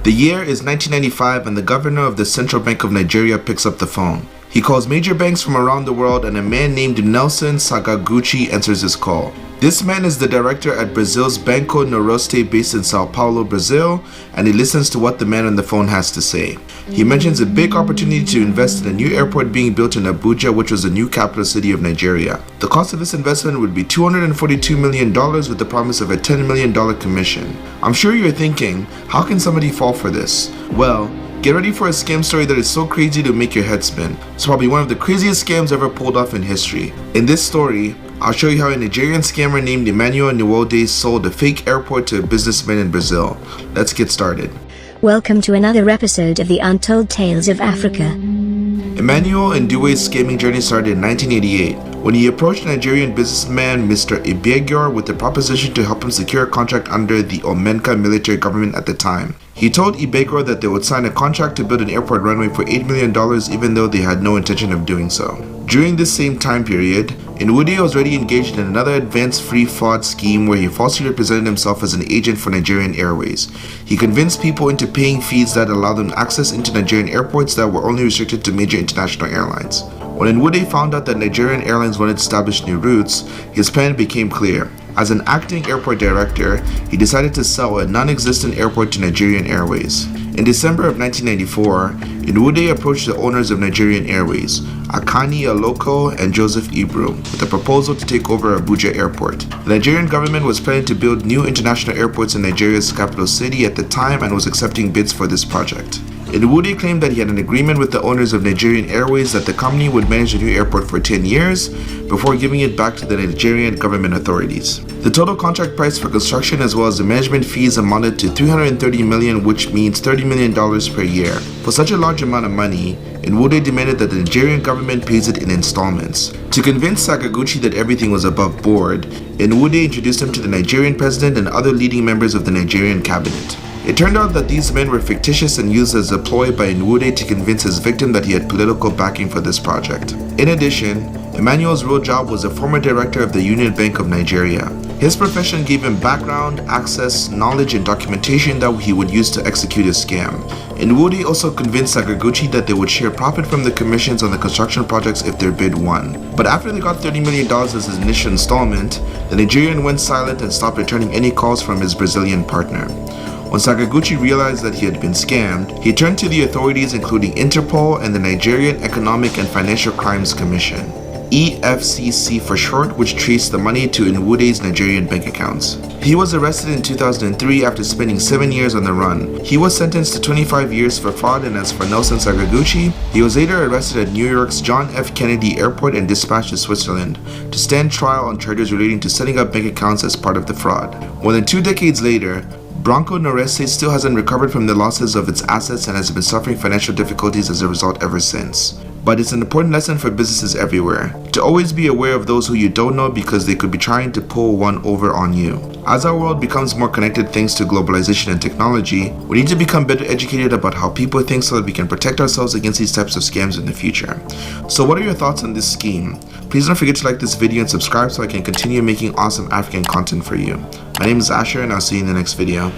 The year is 1995 and the governor of the Central Bank of Nigeria picks up the phone. He calls major banks from around the world and a man named Nelson Sakaguchi answers his call. This man is the director at Brazil's Banco Noroeste based in São Paulo, Brazil, and he listens to what the man on the phone has to say. He mentions a big opportunity to invest in a new airport being built in Abuja, which was the new capital city of Nigeria. The cost of this investment would be $242 million with the promise of a $10 million commission. I'm sure you're thinking, how can somebody fall for this? Well, get ready for a scam story that is so crazy to make your head spin. It's probably one of the craziest scams ever pulled off in history. In this story, I'll show you how a Nigerian scammer named Emmanuel Nwude sold a fake airport to a businessman in Brazil. Let's get started. Welcome to another episode of the Untold Tales of Africa. Emmanuel Nwude's scamming journey started in 1988 when he approached Nigerian businessman Mr. Ibegor with the proposition to help him secure a contract under the Omenka military government at the time. He told Ibegor that they would sign a contract to build an airport runway for $8 million even though they had no intention of doing so. During this same time period, Nwude was already engaged in another advanced free fraud scheme where he falsely represented himself as an agent for Nigerian Airways. He convinced people into paying fees that allowed them access into Nigerian airports that were only restricted to major international airlines. When Nwude found out that Nigerian Airlines wanted to establish new routes, his plan became clear. As an acting airport director, he decided to sell a non-existent airport to Nigerian Airways. In December of 1994, Nwude approached the owners of Nigerian Airways, Akani Aloko and Joseph Ibru, with a proposal to take over Abuja Airport. The Nigerian government was planning to build new international airports in Nigeria's capital city at the time and was accepting bids for this project. Nwude claimed that he had an agreement with the owners of Nigerian Airways that the company would manage the new airport for 10 years before giving it back to the Nigerian government authorities. The total contract price for construction as well as the management fees amounted to $330 million, which means $30 million per year. For such a large amount of money, Nwude demanded that the Nigerian government pays it in installments. To convince Sakaguchi that everything was above board, Nwude introduced him to the Nigerian president and other leading members of the Nigerian cabinet. It turned out that these men were fictitious and used as a ploy by Nwude to convince his victim that he had political backing for this project. In addition, Emmanuel's real job was a former director of the Union Bank of Nigeria. His profession gave him background, access, knowledge, and documentation that he would use to execute his scam. Nwude also convinced Sakaguchi that they would share profit from the commissions on the construction projects if their bid won. But after they got $30 million as his initial installment, the Nigerian went silent and stopped returning any calls from his Brazilian partner. When Sakaguchi realized that he had been scammed, he turned to the authorities including Interpol and the Nigerian Economic and Financial Crimes Commission, EFCC for short, which traced the money to Nwude's Nigerian bank accounts. He was arrested in 2003 after spending 7 years on the run. He was sentenced to 25 years for fraud, and as for Nelson Sakaguchi, he was later arrested at New York's John F. Kennedy Airport and dispatched to Switzerland to stand trial on charges relating to setting up bank accounts as part of the fraud. More than 2 decades later, Banco Noroeste still hasn't recovered from the losses of its assets and has been suffering financial difficulties as a result ever since. But it's an important lesson for businesses everywhere, to always be aware of those who you don't know because they could be trying to pull one over on you. As our world becomes more connected thanks to globalization and technology, we need to become better educated about how people think so that we can protect ourselves against these types of scams in the future. So what are your thoughts on this scheme? Please don't forget to like this video and subscribe so I can continue making awesome African content for you. My name is Asher and I'll see you in the next video.